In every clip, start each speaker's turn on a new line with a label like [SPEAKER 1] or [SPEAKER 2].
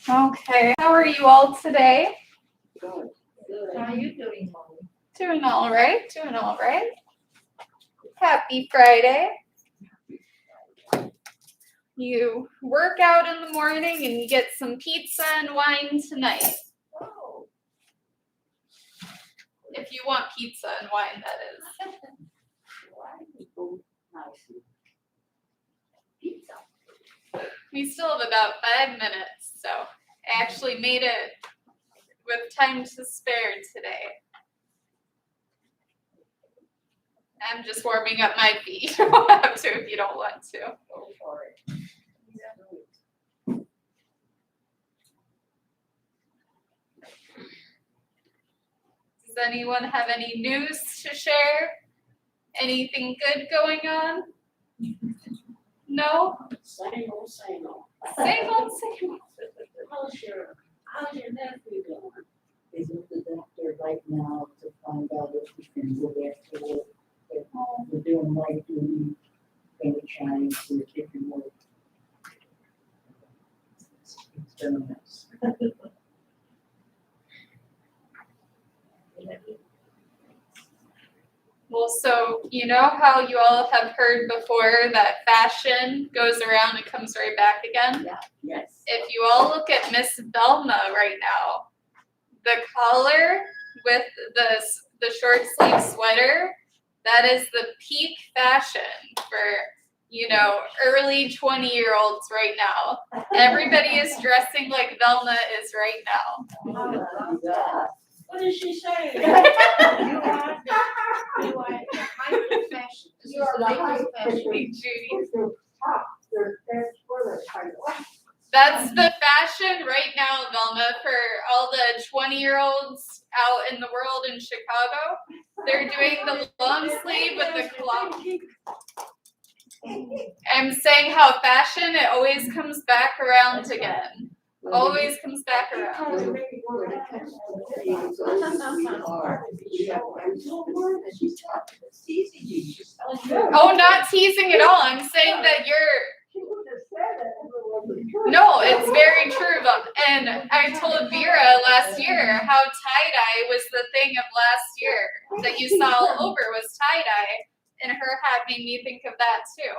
[SPEAKER 1] Okay, how are you all today?
[SPEAKER 2] Good.
[SPEAKER 3] How are you doing, Molly?
[SPEAKER 1] Doing all right. Happy Friday. You work out in the morning and you get some pizza and wine tonight.
[SPEAKER 3] Oh,
[SPEAKER 1] If you want pizza and wine, that is.
[SPEAKER 2] Nice.
[SPEAKER 3] pizza.
[SPEAKER 1] We still have about 5 minutes, so I actually made it with time to spare today. I'm just warming up my feet. You don't have to if you don't want to.
[SPEAKER 3] Go for it.
[SPEAKER 1] Does anyone have any news to share? Anything good going on? No?
[SPEAKER 2] Same old, same old.
[SPEAKER 1] Same old.
[SPEAKER 3] How's your nephew doing?
[SPEAKER 2] He's with the doctor right now to find out if he can go back to work. We're doing light duty, and we're trying to keep him work. It's been a mess.
[SPEAKER 1] Well, so you know how you all have heard before that fashion goes around and comes right back again?
[SPEAKER 2] Yes.
[SPEAKER 1] If you all look at Miss Velma right now, the collar with the short sleeve sweater, that is the peak fashion for, early 20-year-olds right now. Everybody is dressing like Velma is right now.
[SPEAKER 3] What did she say?
[SPEAKER 2] You
[SPEAKER 3] are high fashion. This is the latest fashion.
[SPEAKER 1] Hey, Judy.
[SPEAKER 2] They're
[SPEAKER 1] That's the fashion right now, Velma, for all the 20-year-olds out in the world in Chicago. They're doing the long sleeve with the cloth. I'm saying how fashion, it always comes back around again. Always comes back around. Oh, not teasing at all. I'm saying that No, it's very true. And I told Vera last year how tie-dye was the thing of last year that you saw all over was tie-dye. And her hat made me think of that too.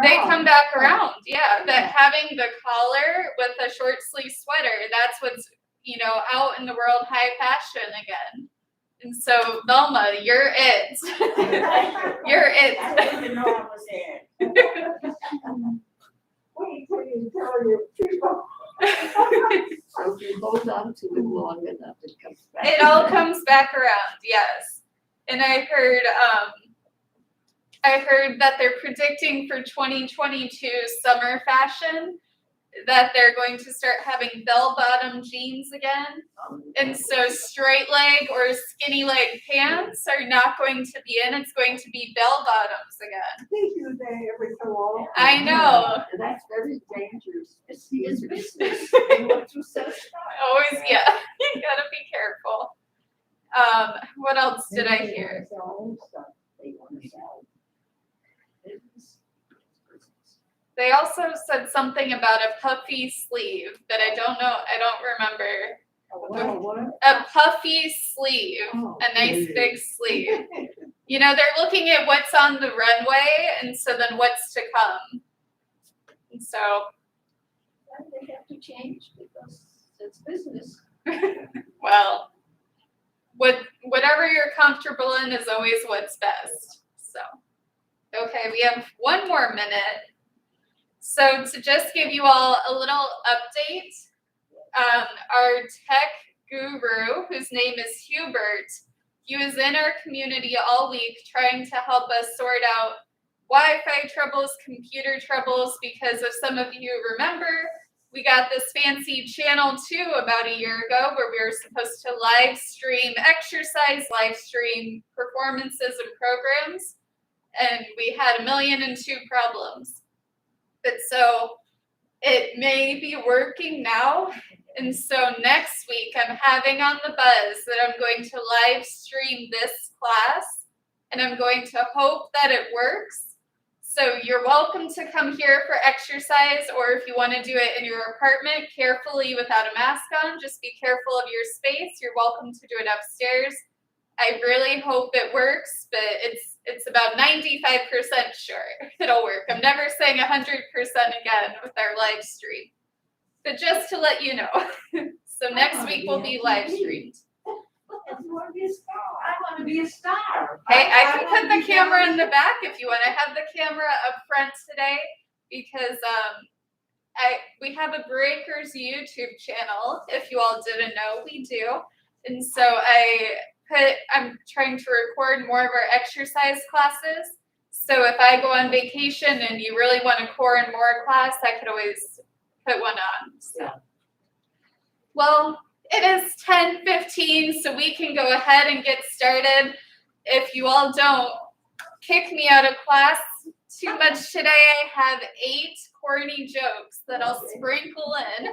[SPEAKER 1] They come back around, yeah. That having the collar with a short sleeve sweater, that's what's, out in the world high fashion again. And so, Velma, you're it. You're it.
[SPEAKER 3] I didn't know I was there.
[SPEAKER 2] So if you hold on to it long enough, it comes back.
[SPEAKER 1] It all comes back around, yes. And I heard that they're predicting for 2022 summer fashion that they're going to start having bell-bottom jeans again. And so straight leg or skinny leg pants are not going to be in. It's going to be bell-bottoms again. I know.
[SPEAKER 2] That's very dangerous. It's his business. They want to sell stuff.
[SPEAKER 1] Always, yeah. You gotta be careful. What else did I hear?
[SPEAKER 2] They want to sell.
[SPEAKER 1] They also said something about a puffy sleeve that I don't remember.
[SPEAKER 2] What?
[SPEAKER 1] A puffy sleeve, a nice big sleeve. They're looking at what's on the runway and so then what's to come. And so.
[SPEAKER 3] They have to change because it's business.
[SPEAKER 1] Well, whatever you're comfortable in is always what's best. So, okay, we have 1 more minute. So to just give you all a little update, our tech guru, whose name is Hubert, he was in our community all week trying to help us sort out Wi-Fi troubles, computer troubles, because if some of you remember, we got this fancy channel 2 about a year ago where we were supposed to live stream exercise, live stream performances and programs, and we had 1,000,002 problems. But so it may be working now. And so next week I'm having on the buzz that I'm going to live stream this class and I'm going to hope that it works. So you're welcome to come here for exercise, or if you want to do it in your apartment carefully without a mask on, just be careful of your space. You're welcome to do it upstairs. I really hope it works, but it's about 95% sure it'll work. I'm never saying 100% again with our live stream, but just to let you know. So next week will be live streamed.
[SPEAKER 3] You want to be a star. I want to be a star.
[SPEAKER 1] Hey, I can put the camera in the back if you want. I have the camera up front today because we have a Breakers YouTube channel. If you all didn't know, we do. And so I'm trying to record more of our exercise classes. So if I go on vacation and you really want a core and more class, I could always put one on. So. Well, it is 10:15, so we can go ahead and get started. If you all don't kick me out of class too much today, I have 8 corny jokes that I'll sprinkle in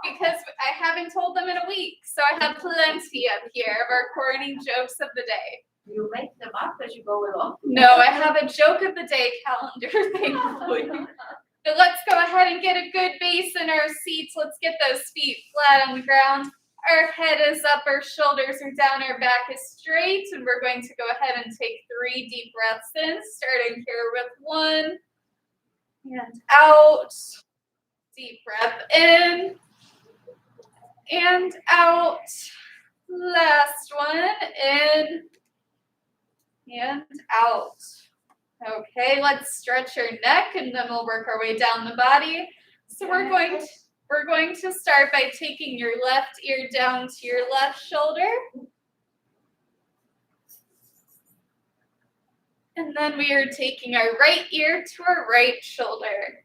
[SPEAKER 1] because I haven't told them in a week. So I have plenty up here of our corny jokes of the day.
[SPEAKER 3] You make them up as you go along.
[SPEAKER 1] No, I have a joke of the day calendar, thankfully. But let's go ahead and get a good base in our seats. Let's get those feet flat on the ground. Our head is up, our shoulders are down, our back is straight, and we're going to go ahead and take 3 deep breaths in, starting here with 1, and out. Deep breath in, and out. Last one, in, and out. Okay, let's stretch our neck, and then we'll work our way down the body. So we're going to start by taking your left ear down to your left shoulder. And then we are taking our right ear to our right shoulder.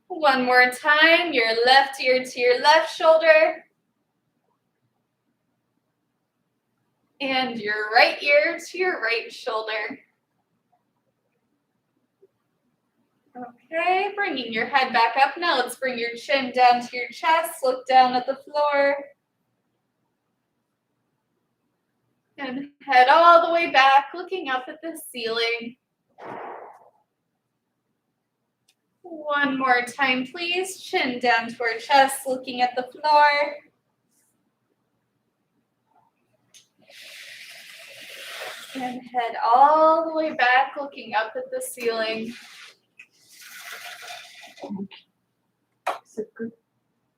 [SPEAKER 1] One more time, your left ear to your left shoulder. And your right ear to your right shoulder. Okay, bringing your head back up. Now let's bring your chin down to your chest. Look down at the floor. And head all the way back, looking up at the ceiling. One more time, please. Chin down to our chest, looking at the floor. And head all the way back, looking up at the ceiling.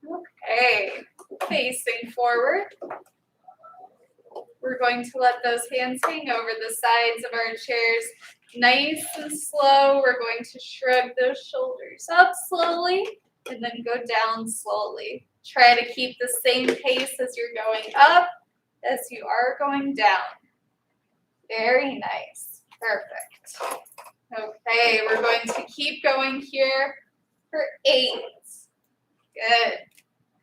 [SPEAKER 1] Okay, facing forward. We're going to let those hands hang over the sides of our chairs. Nice and slow. We're going to shrug those shoulders up slowly and then go down slowly. Try to keep the same pace as you're going up as you are going down. Very nice. Perfect. Okay, we're going to keep going here for 8. Good.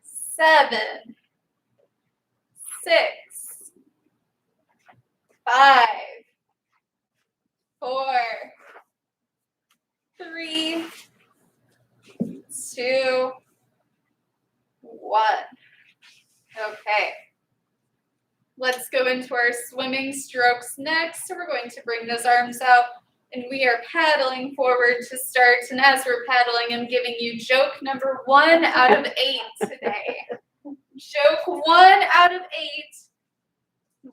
[SPEAKER 1] 7, 6, 5, 4, 3, 2, 1. Okay. Let's go into our swimming strokes next. So we're going to bring those arms out and we are paddling forward to start. And as we're paddling, I'm giving you joke number 1 out of 8 today. Joke 1 out of 8.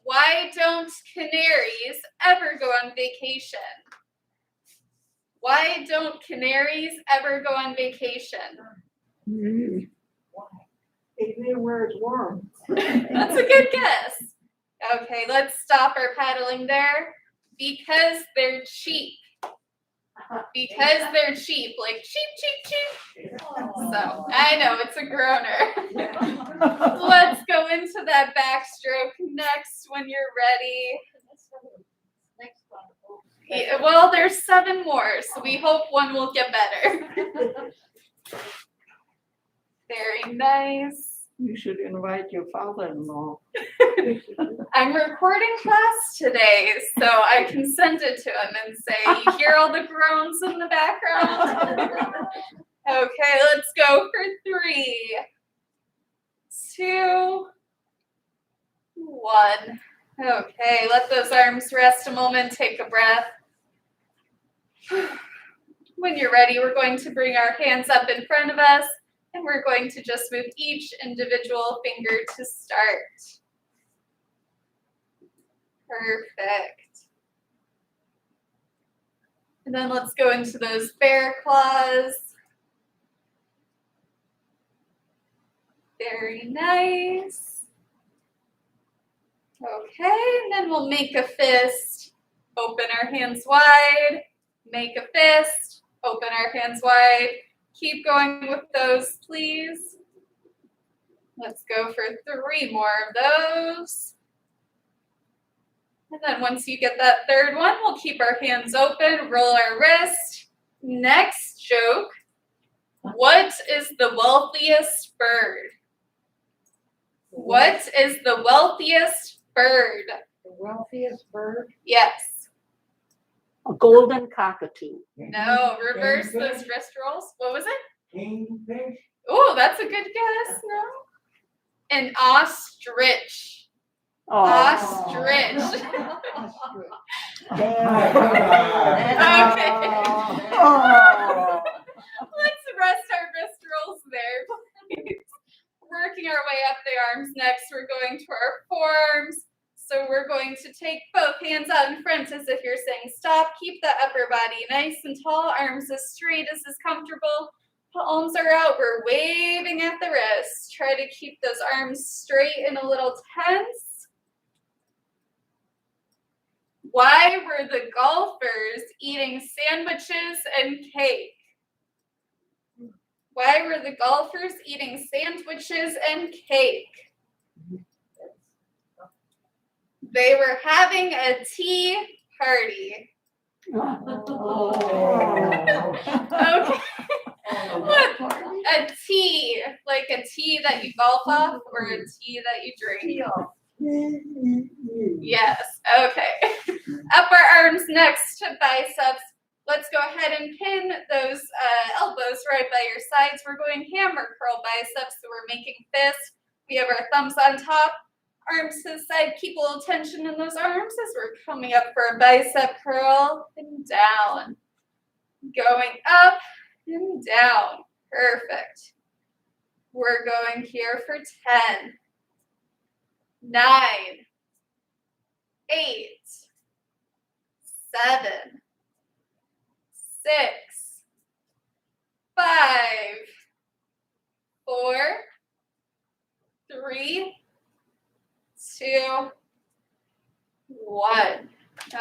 [SPEAKER 1] Why don't canaries ever go on vacation? Why don't canaries ever go on vacation?
[SPEAKER 2] Why? They live where it's warm.
[SPEAKER 1] That's a good guess. Okay, let's stop our paddling there. Because they're cheap. Because they're cheap. Like cheap, cheap, cheap. So, I know, it's a groaner. Let's go into that backstroke next when you're ready.
[SPEAKER 3] Next one.
[SPEAKER 1] Yeah, well, there's 7 more, so we hope one will get better. Very nice.
[SPEAKER 4] You should invite your father-in-law.
[SPEAKER 1] I'm recording class today, so I can send it to him and say, you hear all the groans in the background? Okay, let's go for 3, 2, 1. Okay, let those arms rest a moment. Take a breath. When you're ready, we're going to bring our hands up in front of us, and we're going to just move each individual finger to start. Perfect. And then let's go into those bear claws. Very nice. Okay, and then we'll make a fist. Open our hands wide. Make a fist. Open our hands wide. Keep going with those, please. Let's go for 3 more of those. And then once you get that third one, we'll keep our hands open, roll our wrist. Next joke. What is the wealthiest bird? What is the wealthiest bird?
[SPEAKER 2] The wealthiest bird?
[SPEAKER 1] Yes.
[SPEAKER 4] A golden cockatoo.
[SPEAKER 1] No, reverse those wrist rolls. What was it?
[SPEAKER 2] Kingfish?
[SPEAKER 1] Oh, that's a good guess. No. An ostrich.
[SPEAKER 4] Oh.
[SPEAKER 1] Ostrich.
[SPEAKER 4] Oh.
[SPEAKER 1] Let's rest our wrist rolls there, please. Working our way up the arms next, we're going to our forearms. So we're going to take both hands out in front as if you're saying stop. Keep the upper body nice and tall, arms as straight as is comfortable. Palms are out, we're waving at the wrists. Try to keep those arms straight and a little tense. Why were the golfers eating sandwiches and cake? Why were the golfers eating sandwiches and cake? They were having a tea party. Okay. What? A tea, like a tea that you golf off or a tea that you drink? Yes, okay. Upper arms next to biceps. Let's go ahead and pin those elbows right by your sides. We're going hammer curl biceps, so we're making fists. We have our thumbs on top, arms to the side. Keep a little tension in those arms as we're coming up for a bicep curl and down. Going up and down. Perfect. We're going here for 10, 9, 8, 7, 6, 5, 4, 3, 2, 1.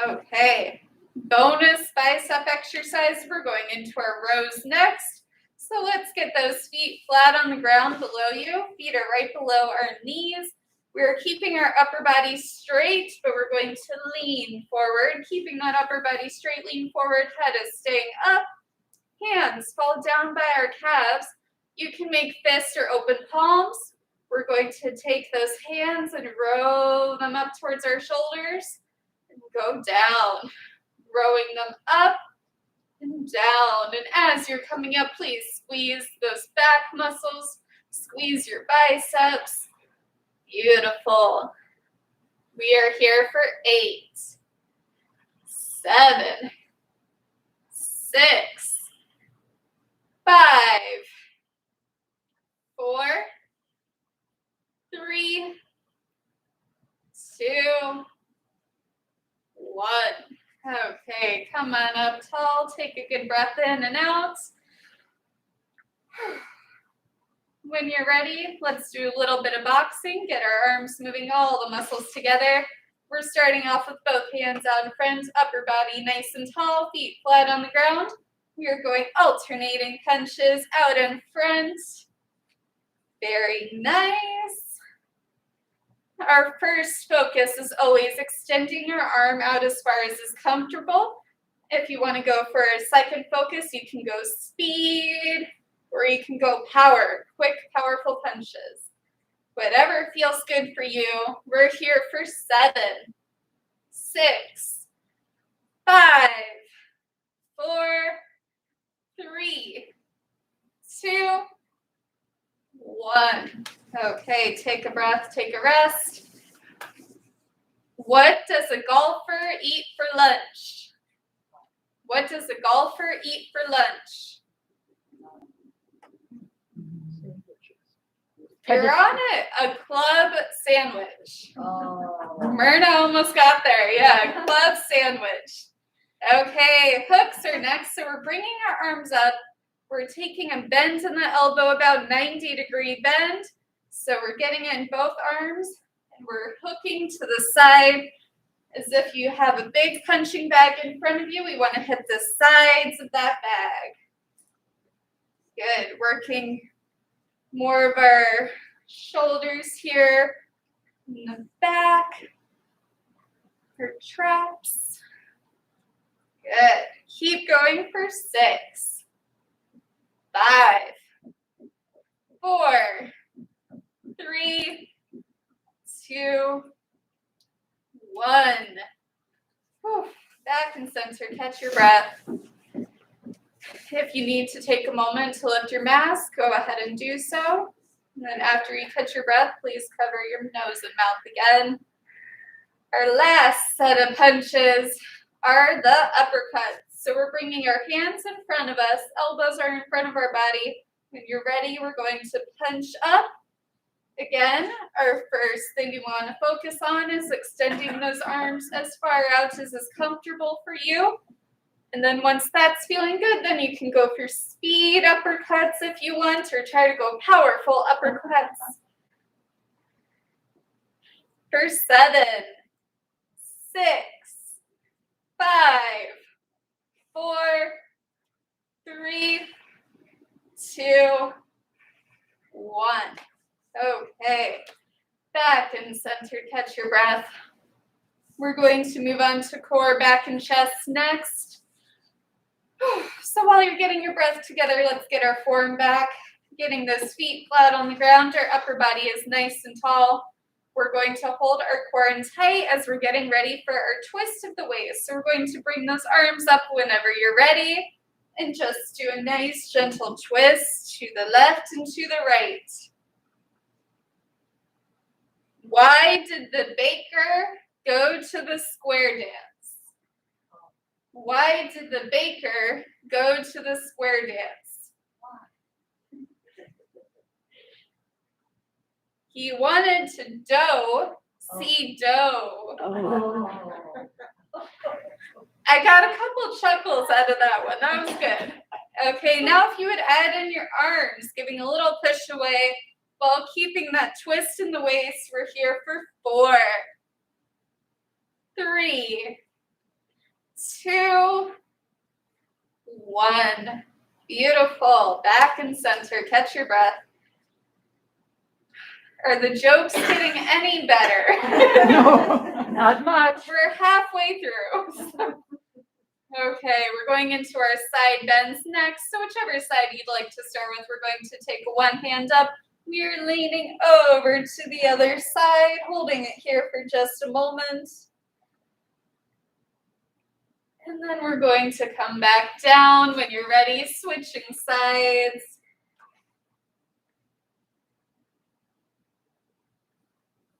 [SPEAKER 1] Okay. Bonus bicep exercise. We're going into our rows next. So let's get those feet flat on the ground below you. Feet are right below our knees. We're keeping our upper body straight, but we're going to lean forward. Keeping that upper body straight, lean forward. Head is staying up. Hands fall down by our calves. You can make fists or open palms. We're going to take those hands and row them up towards our shoulders and go down. Rowing them up and down. And as you're coming up, please squeeze those back muscles. Squeeze your biceps. Beautiful. We are here for 8, 7, 6, 5, 4, 3, 2, 1. Okay, come on up tall. Take a good breath in and out. When you're ready, let's do a little bit of boxing. Get our arms moving, all the muscles together. We're starting off with both hands out in front, upper body nice and tall, feet flat on the ground. We are going alternating punches out in front. Very nice. Our first focus is always extending your arm out as far as is comfortable. If you want to go for a second focus, you can go speed, or you can go power, quick, powerful punches. Whatever feels good for you. We're here for 7, 6, 5, 4, 3, 2, 1. Okay, take a breath, take a rest. What does a golfer eat for lunch? What does a golfer eat for lunch? You're on it. A club sandwich.
[SPEAKER 2] Oh.
[SPEAKER 1] Myrna almost got there. Yeah, club sandwich. Okay, hooks are next. So we're bringing our arms up. We're taking a bend in the elbow, about 90-degree bend. So we're getting in both arms and we're hooking to the side as if you have a big punching bag in front of you. We want to hit the sides of that bag. Good. Working more of our shoulders here in the back, her traps. Good. Keep going for 6, 5, 4, 3, 2, 1. Whew. Back and center. Catch your breath. If you need to take a moment to lift your mask, go ahead and do so. And then after you catch your breath, please cover your nose and mouth again. Our last set of punches are the uppercuts. So we're bringing our hands in front of us, elbows are in front of our body. When you're ready, we're going to punch up. Again, our first thing you want to focus on is extending those arms as far out as is comfortable for you. And then once that's feeling good, then you can go for speed uppercuts if you want, or try to go powerful uppercuts. For 7, 6, 5, 4, 3, 2, 1. Okay. Back and center, catch your breath. We're going to move on to core, back, and chest next. So while you're getting your breath together, let's get our form back. Getting those feet flat on the ground, our upper body is nice and tall. We're going to hold our core in tight as we're getting ready for our twist of the waist. So we're going to bring those arms up whenever you're ready and just do a nice gentle twist to the left and to the right. Why did the baker go to the square dance? Why did the baker go to the square dance? He wanted to see dough.
[SPEAKER 4] Oh.
[SPEAKER 1] I got a couple chuckles out of that one. That was good. Okay, now if you would add in your arms, giving a little push away while keeping that twist in the waist. We're here for 4, 3, 2, 1. Beautiful. Back and center. Catch your breath. Are the jokes getting any better?
[SPEAKER 4] No, not much.
[SPEAKER 1] We're halfway through. Okay, we're going into our side bends next. So whichever side you'd like to start with, we're going to take one hand up. We're leaning over to the other side, holding it here for just a moment. And then we're going to come back down when you're ready, switching sides.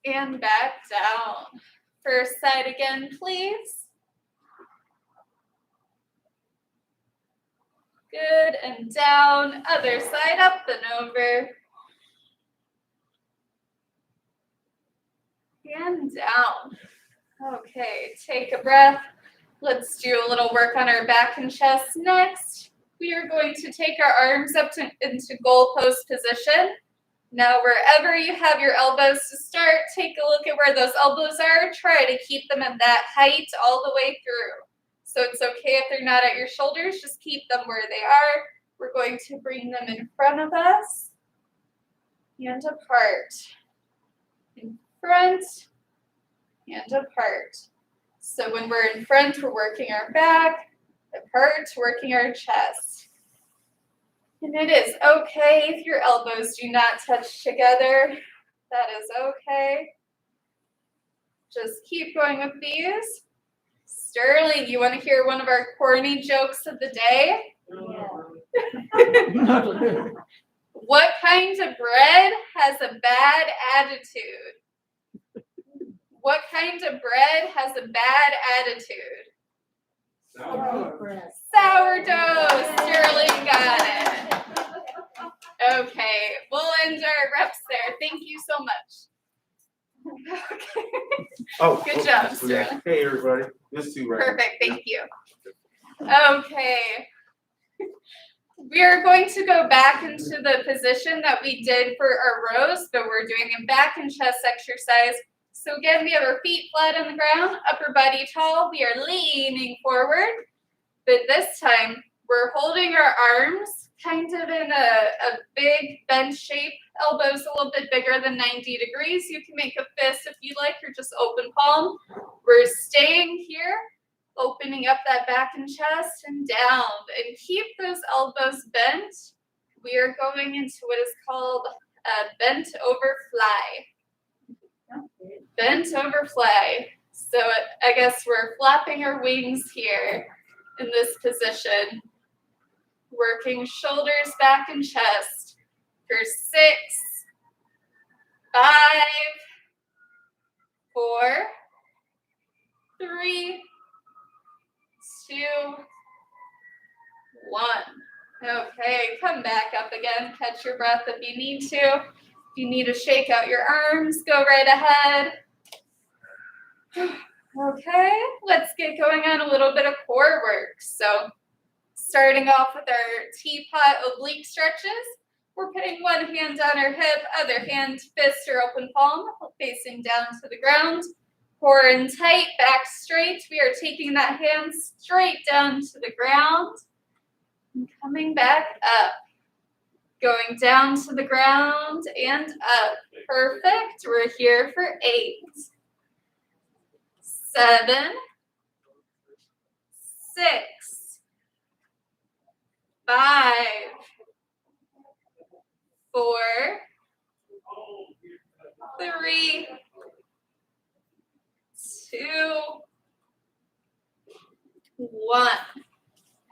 [SPEAKER 1] And back down. First side again, please. Good, and down. Other side, up and over. And down. Okay, take a breath. Let's do a little work on our back and chest next. We are going to take our arms up into goalpost position. Now, wherever you have your elbows to start, take a look at where those elbows are. Try to keep them at that height all the way through. So it's okay if they're not at your shoulders, just keep them where they are. We're going to bring them in front of us and apart. In front and apart. So when we're in front, we're working our back, apart, working our chest. And it is okay if your elbows do not touch together. That is okay. Just keep going with these. Sterling, you want to hear one of our corny jokes of the day?
[SPEAKER 2] Yeah.
[SPEAKER 1] What kind of bread has a bad attitude? What kind of bread has a bad attitude? Sourdough. Sterling got it. Okay, we'll end our reps there. Thank you so much. Okay.
[SPEAKER 5] Oh.
[SPEAKER 1] Good job,
[SPEAKER 5] yeah.
[SPEAKER 1] Sterling.
[SPEAKER 5] Hey, everybody. This too, right?
[SPEAKER 1] Perfect, thank you. Okay. We are going to go back into the position that we did for our rows, but we're doing a back and chest exercise. So again, we have our feet flat on the ground, upper body tall. We are leaning forward, but this time we're holding our arms kind of in a big bend shape, elbows a little bit bigger than 90 degrees. You can make a fist if you like, or just open palm. We're staying here, opening up that back and chest and down, and keep those elbows bent. We are going into what is called a bent over fly. Bent over fly. So I guess we're flapping our wings here in this position. Working shoulders, back, and chest for 6, 5, 4, 3, 2, 1. Okay, come back up again. Catch your breath if you need to. If you need to shake out your arms, go right ahead. Okay, let's get going on a little bit of core work. So, starting off with our teapot oblique stretches, we're putting one hand on our hip, other hand, fist or open palm, facing down to the ground. Core in tight, back straight. We are taking that hand straight down to the ground and coming back up. Going down to the ground and up. Perfect. We're here for 8, 7, 6, 5, 4, 3, 2, 1.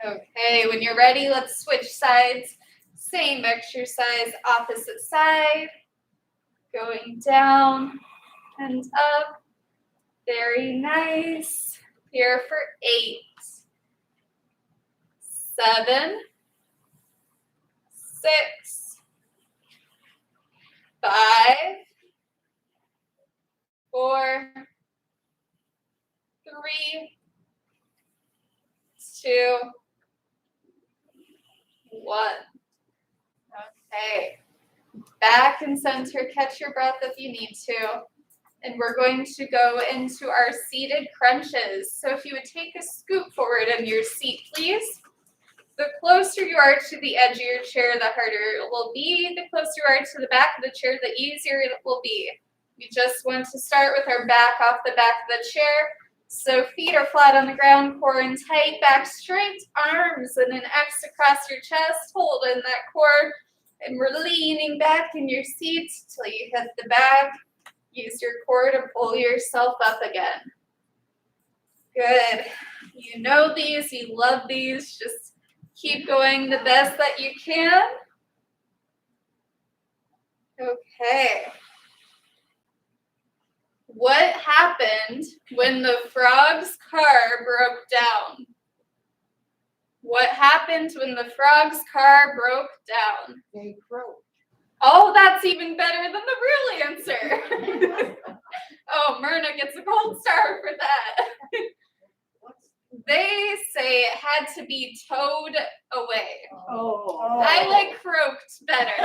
[SPEAKER 1] Okay, when you're ready, let's switch sides. Same exercise, opposite side. Going down and up. Very nice. Here for 8, 7, 6, 5, 4, 3, 2, 1. Okay. Back and center. Catch your breath if you need to. And we're going to go into our seated crunches. So if you would take a scoot forward in your seat, please. The closer you are to the edge of your chair, the harder it will be. The closer you are to the back of the chair, the easier it will be. We just want to start with our back off the back of the chair. So feet are flat on the ground, core in tight, back straight, arms and an X across your chest. Hold in that core. And we're leaning back in your seat till you hit the back. Use your core to pull yourself up again. Good. You know these, you love these. Just keep going the best that you can. Okay. What happened when the frog's car broke down? What happened when the frog's car broke down?
[SPEAKER 2] They croak.
[SPEAKER 1] Oh, that's even better than the real answer. Oh, Myrna gets a gold star for that. They say it had to be towed away.
[SPEAKER 3] Oh.
[SPEAKER 1] I like croaked better.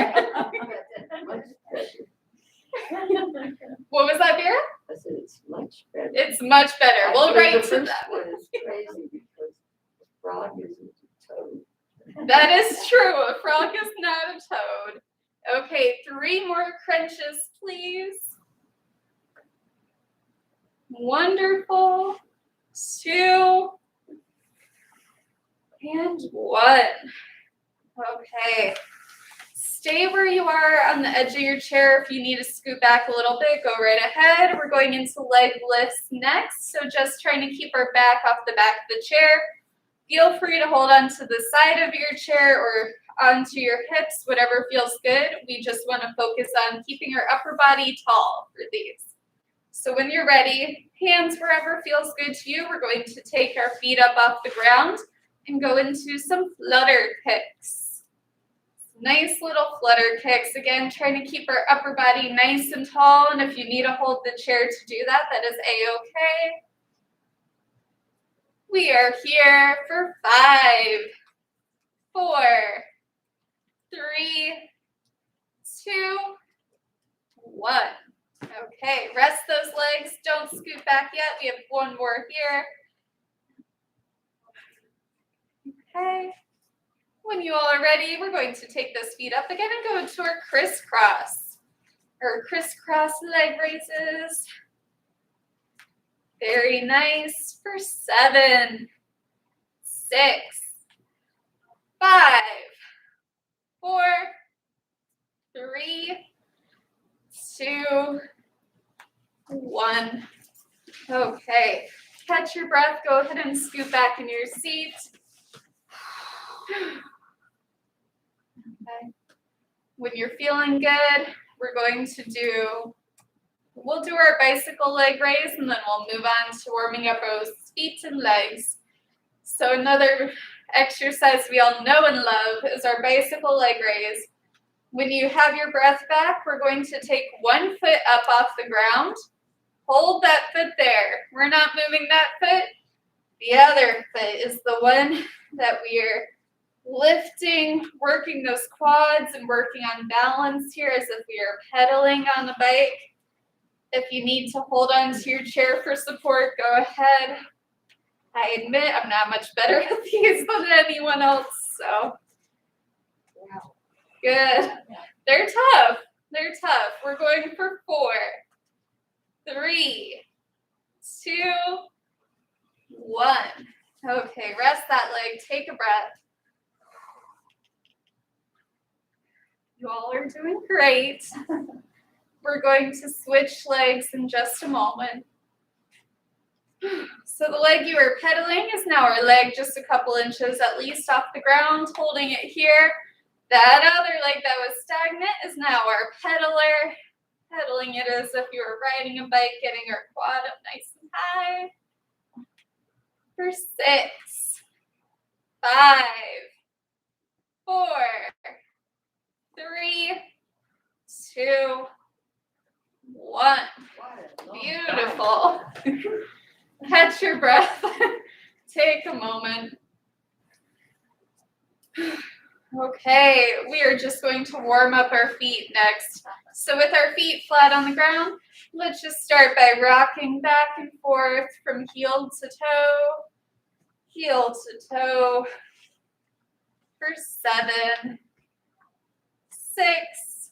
[SPEAKER 1] What was that, Vera?
[SPEAKER 3] I said it's much better.
[SPEAKER 1] It's much better. We'll write to that.
[SPEAKER 3] One is crazy because the frog isn't a toad.
[SPEAKER 1] That is true. A frog is not a toad. Okay, 3 more crunches, please. Wonderful. 2 and 1. Okay. Stay where you are on the edge of your chair. If you need to scoot back a little bit, go right ahead. We're going into leg lifts next. So just trying to keep our back off the back of the chair. Feel free to hold on to the side of your chair or onto your hips, whatever feels good. We just want to focus on keeping our upper body tall for these. So when you're ready, hands wherever feels good to you, we're going to take our feet up off the ground and go into some flutter kicks. Nice little flutter kicks. Again, trying to keep our upper body nice and tall, and if you need to hold the chair to do that, that is a-okay. We are here for 5, 4, 3, 2, 1. Okay, rest those legs. Don't scoot back yet. We have one more here. Okay. When you all are ready, we're going to take those feet up again and go into our crisscross. Our crisscross leg raises. Very nice. For 7, 6, 5, 4, 3, 2, 1. Okay. Catch your breath. Go ahead and scoot back in your seat. Okay. When you're feeling good, we'll do our bicycle leg raise, and then we'll move on to warming up those feet and legs. So another exercise we all know and love is our bicycle leg raise. When you have your breath back, we're going to take one foot up off the ground. Hold that foot there. We're not moving that foot. The other foot is the one that we are lifting, working those quads and working on balance here as if we are pedaling on the bike. If you need to hold on to your chair for support, go ahead. I admit I'm not much better at these than anyone else, so.
[SPEAKER 2] Wow.
[SPEAKER 1] Good. They're tough. They're tough. We're going for 4, 3, 2, 1. Okay, rest that leg. Take a breath. You all are doing great. We're going to switch legs in just a moment. So the leg you were pedaling is now our leg just a couple inches at least off the ground, holding it here. That other leg that was stagnant is now our pedaler, pedaling it as if you were riding a bike, getting our quad up nice and high. For 6, 5, 4, 3, 2, 1. Beautiful. Catch your breath. Take a moment. Okay, we are just going to warm up our feet next. So with our feet flat on the ground, let's just start by rocking back and forth from heel to toe, for 7, 6,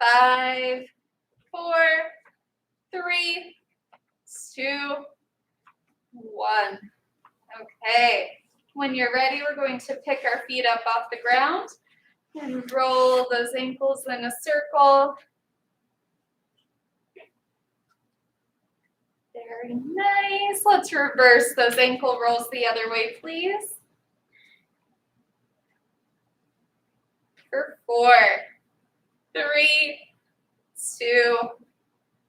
[SPEAKER 1] 5, 4, 3, 2, 1. Okay. When you're ready, we're going to pick our feet up off the ground and roll those ankles in a circle. Very nice. Let's reverse those ankle rolls the other way, please. For 4, 3, 2,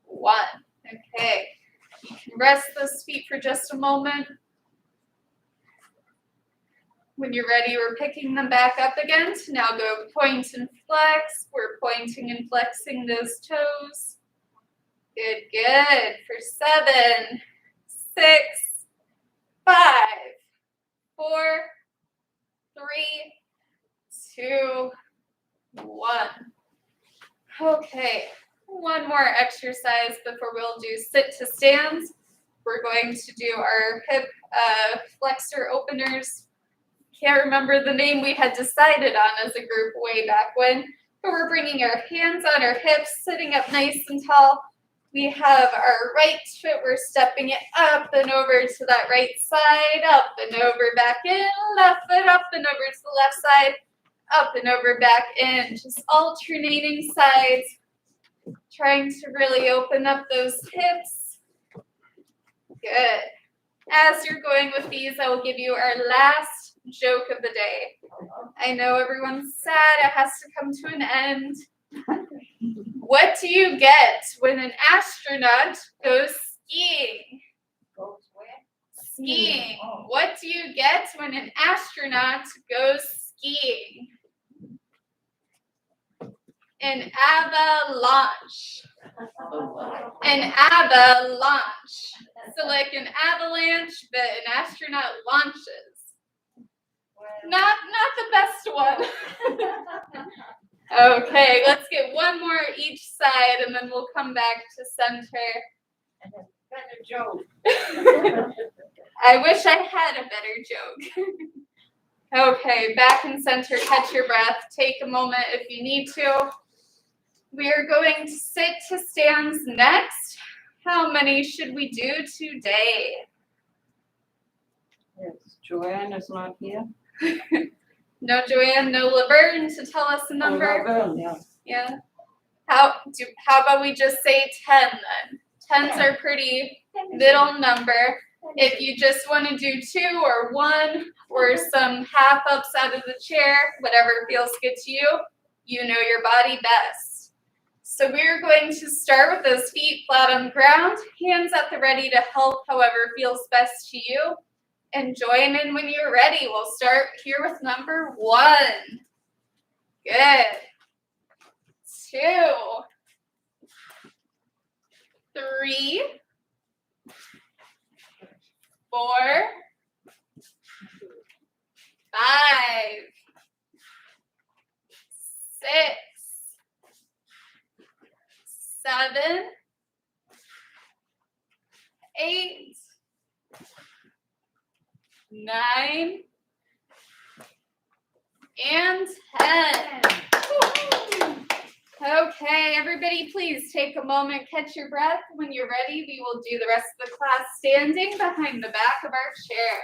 [SPEAKER 1] 1. Okay. You can rest those feet for just a moment. When you're ready, we're picking them back up again to now go point and flex. We're pointing and flexing those toes. Good, good. For 7, 6, 5, 4, 3, 2, 1. Okay, one more exercise before we'll do sit to stands. We're going to do our hip flexor openers. Can't remember the name we had decided on as a group way back when, but we're bringing our hands on our hips, sitting up nice and tall. We have our right foot, we're stepping it up and over to that right side, up and over, back in, left foot up and over to the left side, up and over, back in, just alternating sides, trying to really open up those hips. Good. As you're going with these, I will give you our last joke of the day. I know everyone's sad, it has to come to an end. What do you get when an astronaut goes skiing?
[SPEAKER 3] Goes where?
[SPEAKER 1] Skiing.
[SPEAKER 3] Oh.
[SPEAKER 1] What do you get when an astronaut goes skiing? An avalanche. An avalanche. So like an avalanche, but an astronaut launches. Not the best one. Okay, let's get one more each side and then we'll come back to center.
[SPEAKER 3] Better joke.
[SPEAKER 1] I wish I had a better joke. Okay, back in center, catch your breath. Take a moment if you need to. We are going to sit to stands next. How many should we do today?
[SPEAKER 3] Yes, Joanne is not here.
[SPEAKER 1] No Joanne, no Laverne to tell us a number.
[SPEAKER 3] Yeah.
[SPEAKER 1] Yeah. How about we just say 10 then? 10s are pretty middle number. If you just want to do 2 or 1 or some half ups out of the chair, whatever feels good to you, you know your body best. So we're going to start with those feet flat on the ground, hands at the ready to help however feels best to you. And join in when you're ready. We'll start here with number 1. Good. 2. 3. 4. 5. 6. 7. 8. 9. And 10. Okay, everybody, please take a moment, catch your breath. When you're ready, we will do the rest of the class standing behind the back of our chair.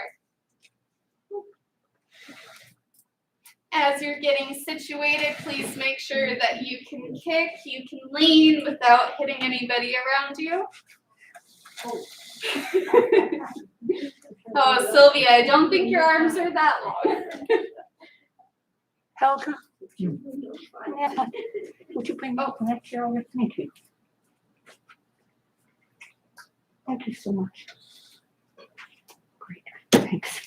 [SPEAKER 1] As you're getting situated, please make sure that you can kick, you can lean without hitting anybody around you. Oh, Sylvia, I don't think your arms are that long.
[SPEAKER 4] Helga, would you bring up that chair with me? Thank you. Thank you so much. Great, thanks.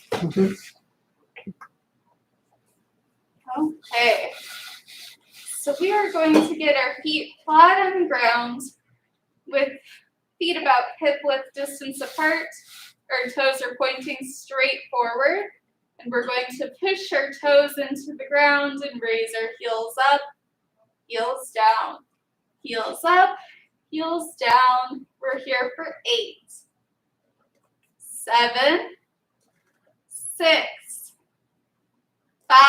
[SPEAKER 1] Okay. So we are going to get our feet flat on the ground with feet about hip width distance apart. Our toes are pointing straight forward. And we're going to push our toes into the ground and raise our heels up, heels down, heels up, heels down. We're here for 8, 7, 6, 5,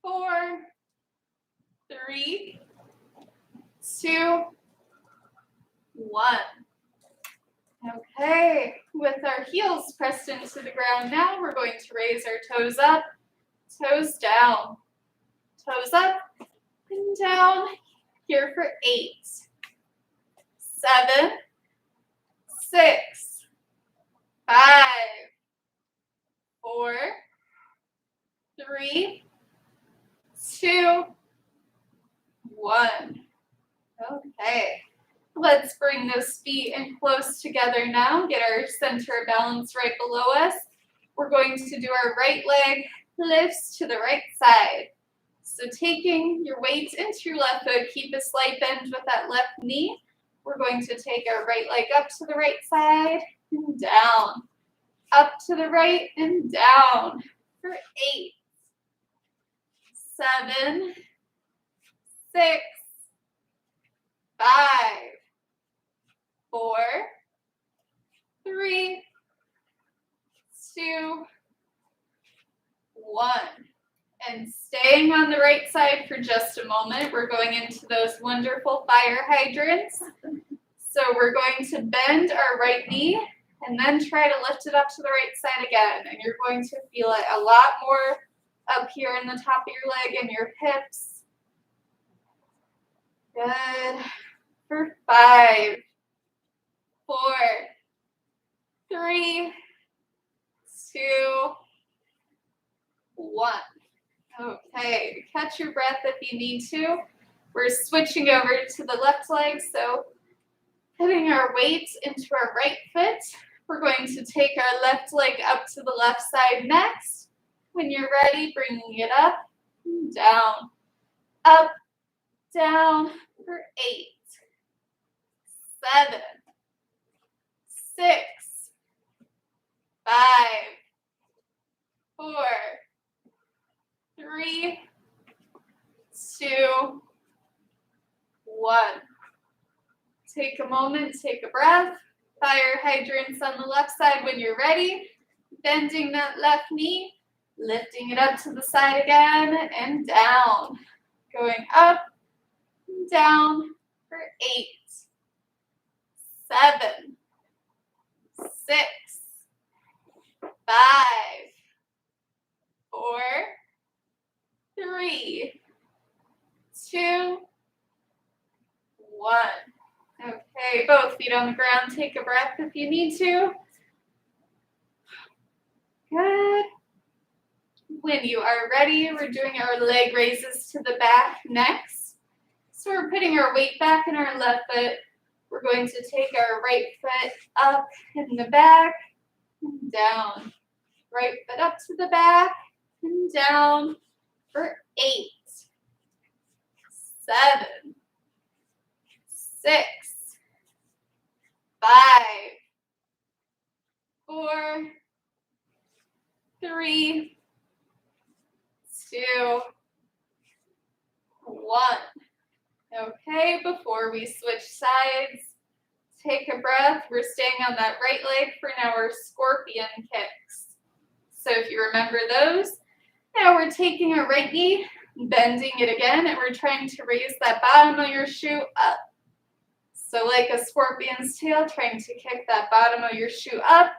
[SPEAKER 1] 4, 3, 2, 1. Okay, with our heels pressed into the ground now, we're going to raise our toes up, toes down, toes up and down. Here for 8, 7, 6, 5, 4, 3, 2, 1. Okay. Let's bring those feet in close together now. Get our center of balance right below us. We're going to do our right leg lifts to the right side. So taking your weight into your left foot, keep a slight bend with that left knee. We're going to take our right leg up to the right side and down. Up to the right and down for 8, 7, 6, 5, 4, 3, 2, 1. And staying on the right side for just a moment, we're going into those wonderful fire hydrants. So we're going to bend our right knee and then try to lift it up to the right side again. And you're going to feel it a lot more up here in the top of your leg and your hips. Good. For 5, 4, 3, 2, 1. Okay, catch your breath if you need to. We're switching over to the left leg, so putting our weight into our right foot. We're going to take our left leg up to the left side next. When you're ready, bringing it up, down, up, down for 8, 7, 6, 5, 4, 3, 2, 1. Take a moment, take a breath. Fire hydrants on the left side when you're ready. Bending that left knee, lifting it up to the side again and down. Going up, down for 8, 7, 6, 5, 4, 3, 2, 1. Okay, both feet on the ground. Take a breath if you need to. Good. When you are ready, we're doing our leg raises to the back next. So we're putting our weight back in our left foot. We're going to take our right foot up in the back and down. Right foot up to the back and down for 8, 7, 6, 5, 4, 3, 2, 1. Okay, before we switch sides, take a breath. We're staying on that right leg for now our scorpion kicks. So if you remember those, now we're taking our right knee, bending it again, and we're trying to raise that bottom of your shoe up. So like a scorpion's tail, trying to kick that bottom of your shoe up.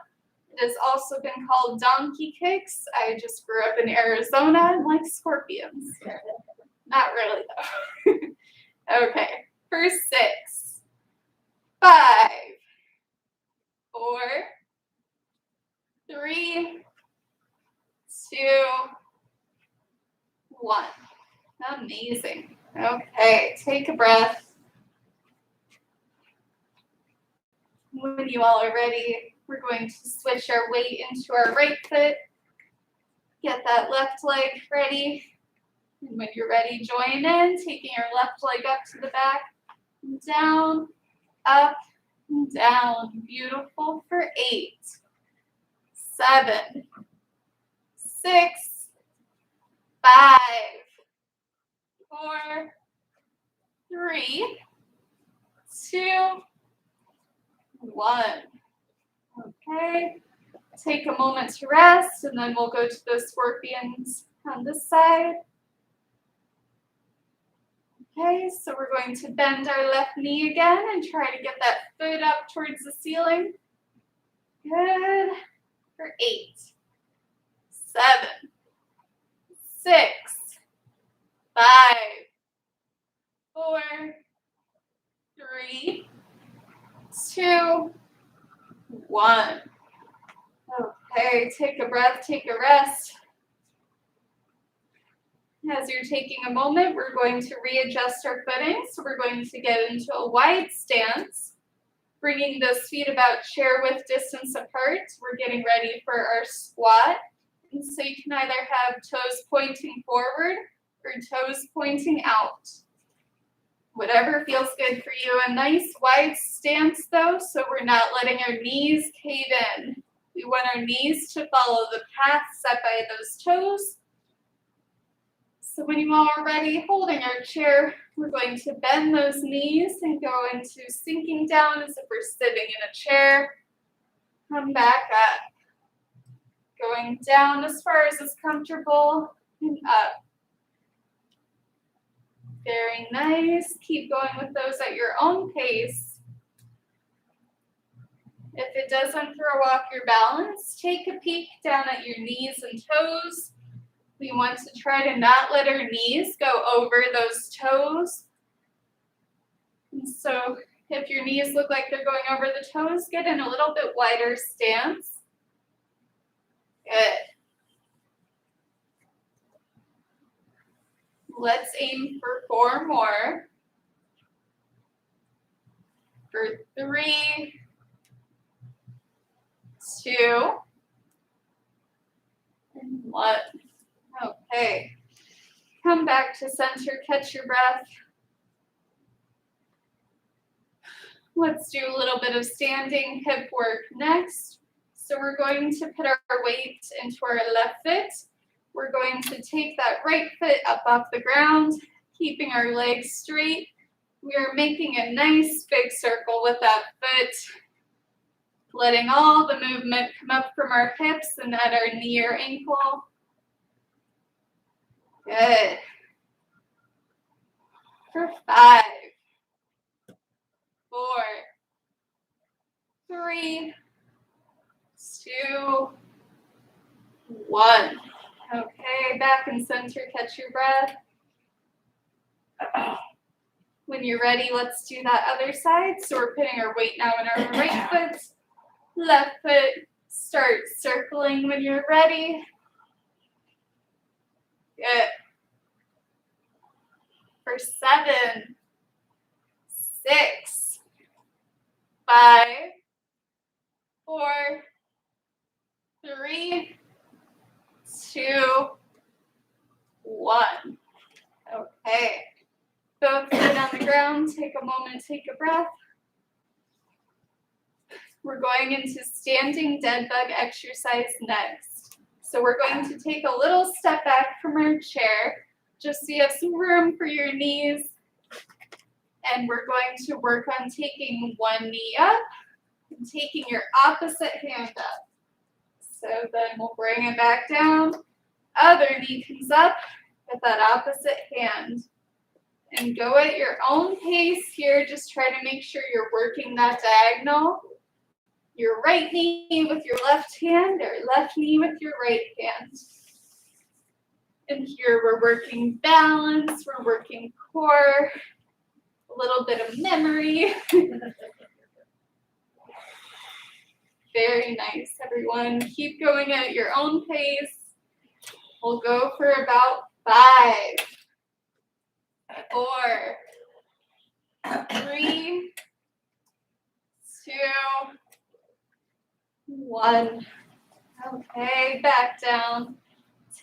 [SPEAKER 1] It has also been called donkey kicks. I just grew up in Arizona and like scorpions. Not really though. Okay, for 6, 5, 4, 3, 2, 1. Amazing. Okay, take a breath. When you all are ready, we're going to switch our weight into our right foot. Get that left leg ready. And when you're ready, join in, taking your left leg up to the back, down, up, and down. Beautiful for 8, 7, 6, 5, 4, 3, 2, 1. Okay, take a moment to rest, and then we'll go to those scorpions on this side. Okay, so we're going to bend our left knee again and try to get that foot up towards the ceiling. Good. For 8, 7, 6, 5, 4, 3, 2, 1. Okay, take a breath, take a rest. As you're taking a moment, we're going to readjust our footing. So we're going to get into a wide stance, bringing those feet about chair width distance apart. We're getting ready for our squat. And so you can either have toes pointing forward or toes pointing out. Whatever feels good for you. A nice wide stance though, so we're not letting our knees cave in. We want our knees to follow the path set by those toes. So when you all are ready, holding our chair, we're going to bend those knees and go into sinking down as if we're sitting in a chair. Come back up. Going down as far as is comfortable and up. Very nice. Keep going with those at your own pace. If it doesn't throw off your balance, take a peek down at your knees and toes. We want to try to not let our knees go over those toes. And so if your knees look like they're going over the toes, get in a little bit wider stance. Good. Let's aim for 4 more. For 3, 2, and 1. Okay. Come back to center, catch your breath. Let's do a little bit of standing hip work next. So we're going to put our weight into our left foot. We're going to take that right foot up off the ground, keeping our legs straight. We are making a nice big circle with that foot, letting all the movement come up from our hips and at our knee or ankle. Good. For 5, 4, 3, 2, 1. Okay, back and center, catch your breath. When you're ready, let's do that other side. So we're putting our weight now in our right foot, left foot. Start circling when you're ready. Good. For 7, 6, 5, 4, 3, 2, 1. Okay. Both feet on the ground. Take a moment, take a breath. We're going into standing dead bug exercise next. So we're going to take a little step back from our chair, just so you have some room for your knees. And we're going to work on taking one knee up and taking your opposite hand up. So then we'll bring it back down. Other knee comes up with that opposite hand. And go at your own pace here. Just try to make sure you're working that diagonal. Your right knee with your left hand or left knee with your right hand. And here we're working balance, we're working core, a little bit of memory. Very nice, everyone. Keep going at your own pace. We'll go for about 5, 4, 3, 2, 1. Okay, back down.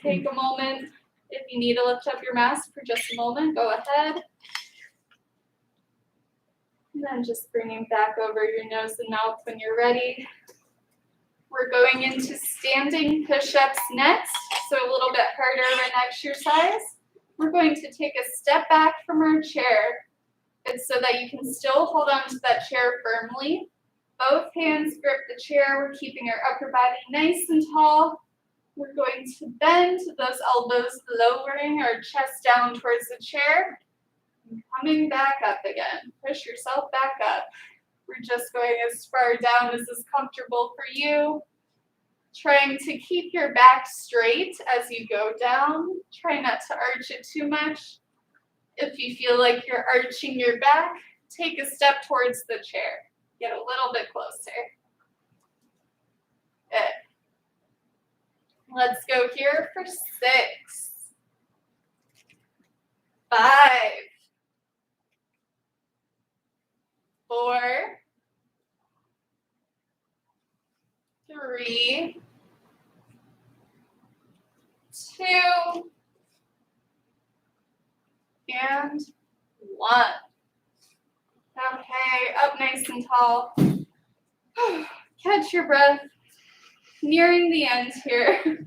[SPEAKER 1] Take a moment. If you need to lift up your mask for just a moment, go ahead. And then just bringing back over your nose and mouth when you're ready. We're going into standing push-ups next, so a little bit harder of an exercise. We're going to take a step back from our chair. It's so that you can still hold on to that chair firmly. Both hands grip the chair. We're keeping our upper body nice and tall. We're going to bend those elbows, lowering our chest down towards the chair. And coming back up again. Push yourself back up. We're just going as far down as is comfortable for you. Trying to keep your back straight as you go down. Try not to arch it too much. If you feel like you're arching your back, take a step towards the chair. Get a little bit closer. Good. Let's go here for 6, 5, 4, 3, 2, and 1. Okay, up nice and tall. Catch your breath. Nearing the end here.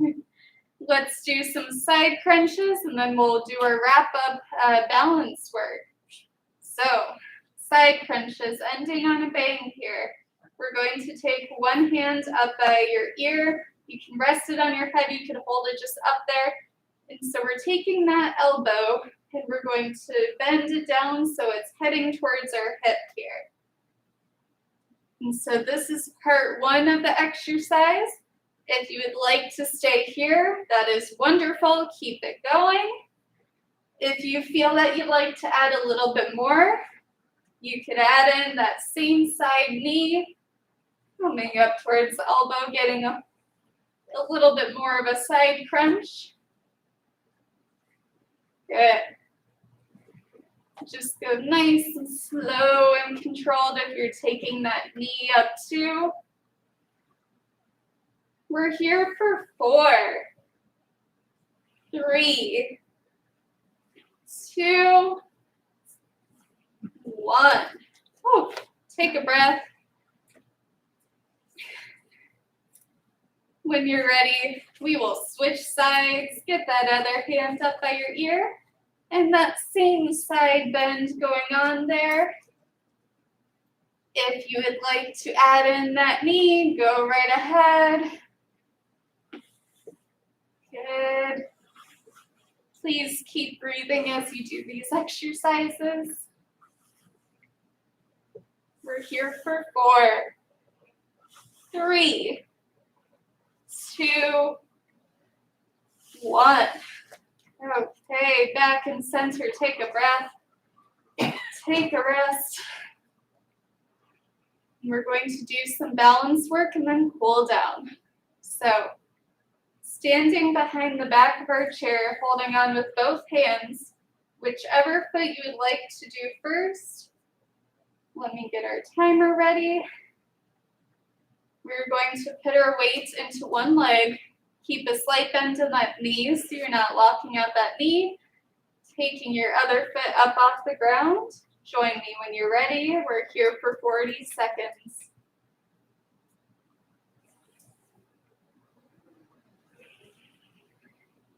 [SPEAKER 1] Let's do some side crunches and then we'll do our wrap up balance work. So, side crunches, ending on a bang here. We're going to take one hand up by your ear. You can rest it on your head. You can hold it just up there. And so we're taking that elbow and we're going to bend it down so it's heading towards our hip here. And so this is part 1 of the exercise. If you would like to stay here, that is wonderful. Keep it going. If you feel that you'd like to add a little bit more, you could add in that same side knee, coming up towards the elbow, getting a little bit more of a side crunch. Good. Just go nice and slow and controlled if you're taking that knee up too. We're here for 4, 3, 2, 1. Oh, take a breath. When you're ready, we will switch sides. Get that other hand up by your ear. And that same side bend going on there. If you would like to add in that knee, go right ahead. Good. Please keep breathing as you do these exercises. We're here for 4, 3, 2, 1. Okay, back and center. Take a breath. Take a rest. We're going to do some balance work and then cool down. So, standing behind the back of our chair, holding on with both hands, whichever foot you would like to do first. Let me get our timer ready. We're going to put our weight into one leg. Keep a slight bend in that knee so you're not locking out that knee. Taking your other foot up off the ground. Join me when you're ready. We're here for 40 seconds.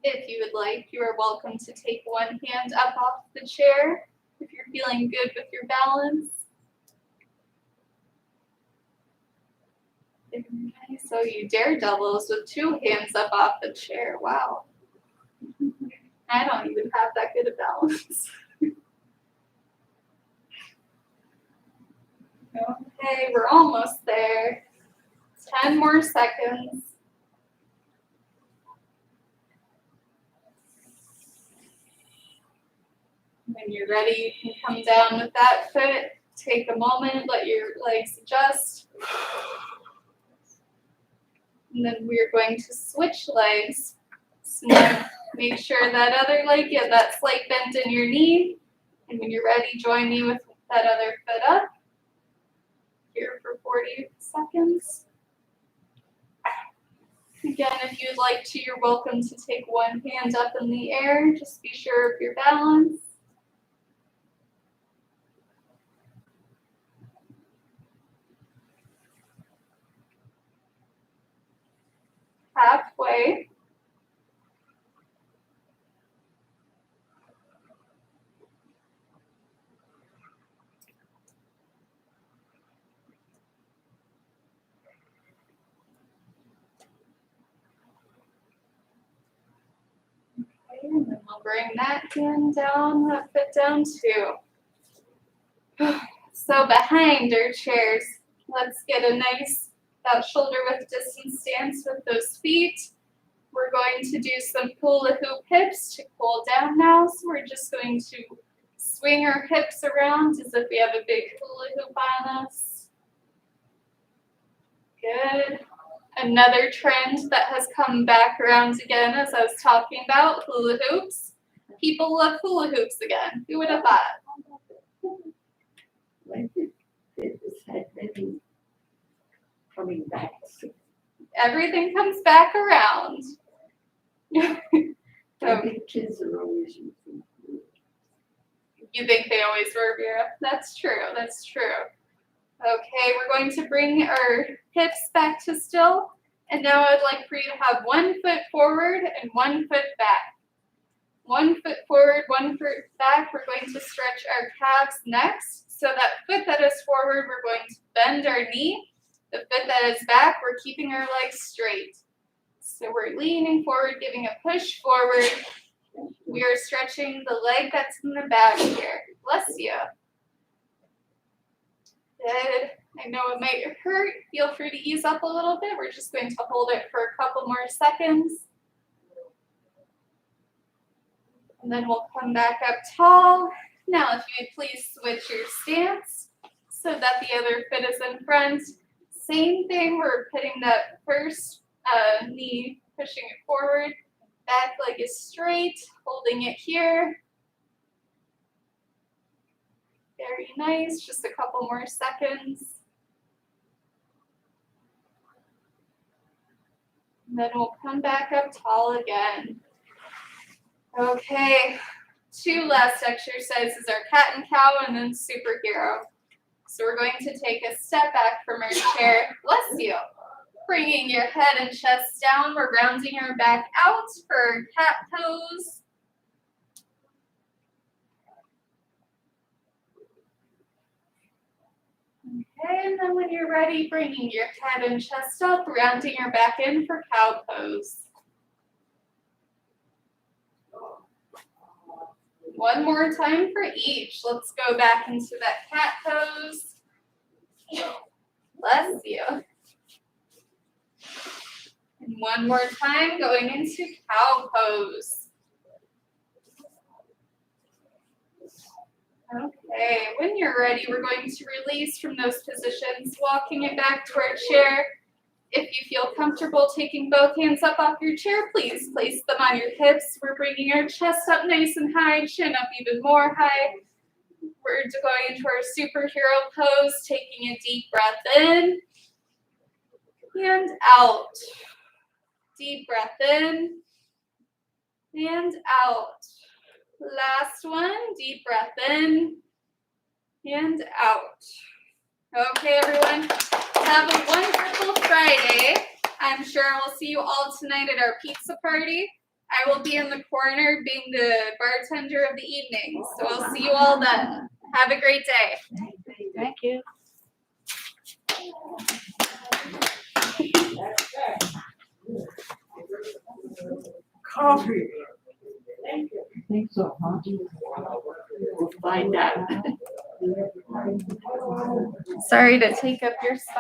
[SPEAKER 1] If you would like, you are welcome to take one hand up off the chair if you're feeling good with your balance. So you daredevils with 2 hands up off the chair. Wow. I don't even have that good a balance. Okay, we're almost there. 10 more seconds. When you're ready, you can come down with that foot. Take a moment, let your legs adjust. And then we're going to switch legs. So now make sure that other leg, get that slight bend in your knee. And when you're ready, join me with that other foot up. Here for 40 seconds. Again, if you'd like to, you're welcome to take one hand up in the air. Just be sure of your balance. Halfway. Okay, and then we'll bring that hand down, that foot down too. So behind our chairs, let's get a nice shoulder width distance stance with those feet. We're going to do some hula hoop hips to cool down now. So we're just going to swing our hips around as if we have a big hula hoop on us. Good. Another trend that has come back around again, as I was talking about, hula hoops. People love hula hoops again. Who would have thought?
[SPEAKER 3] Like it has had many coming back.
[SPEAKER 1] Everything comes back around.
[SPEAKER 3] I think kids are always using it.
[SPEAKER 1] You think they always were, Vera? That's true. That's true. Okay, we're going to bring our hips back to still. And now I'd like for you to have 1 foot forward and 1 foot back. 1 foot forward, 1 foot back. We're going to stretch our calves next. So that foot that is forward, we're going to bend our knee. The foot that is back, we're keeping our legs straight. So we're leaning forward, giving a push forward. We are stretching the leg that's in the back here. Bless you. Good. I know it might hurt. Feel free to ease up a little bit. We're just going to hold it for a couple more seconds. And then we'll come back up tall. Now, if you would please switch your stance so that the other foot is in front. Same thing, we're putting that first knee, pushing it forward, Back leg is straight, holding it here. Very nice, just a couple more seconds. And then we'll come back up tall again. Okay, 2 last exercises are cat and cow and then superhero. So we're going to take a step back from our chair. Bless you. Bringing your head and chest down. We're rounding our back out for cat pose. Okay, and then when you're ready, bringing your head and chest up, rounding your back in for cow pose. One more time for each. Let's go back into that cat pose. Bless you. And one more time, going into cow pose. Okay, when you're ready, we're going to release from those positions, walking it back to our chair. If you feel comfortable taking both hands up off your chair, please place them on your hips. We're bringing our chest up nice and high, chin up even more high. We're going into our superhero pose, taking a deep breath in and out. Deep breath in and out. Last one, deep breath in and out. Okay, everyone, have a wonderful Friday. I'm sure we'll see you all tonight at our pizza party. I will be in the corner being the bartender of the evening, so I'll see you all then. Have a great day.
[SPEAKER 4] Thank you.
[SPEAKER 2] Coffee.
[SPEAKER 4] I think so, huh?
[SPEAKER 2] We'll find out.
[SPEAKER 1] Sorry to take up your spot.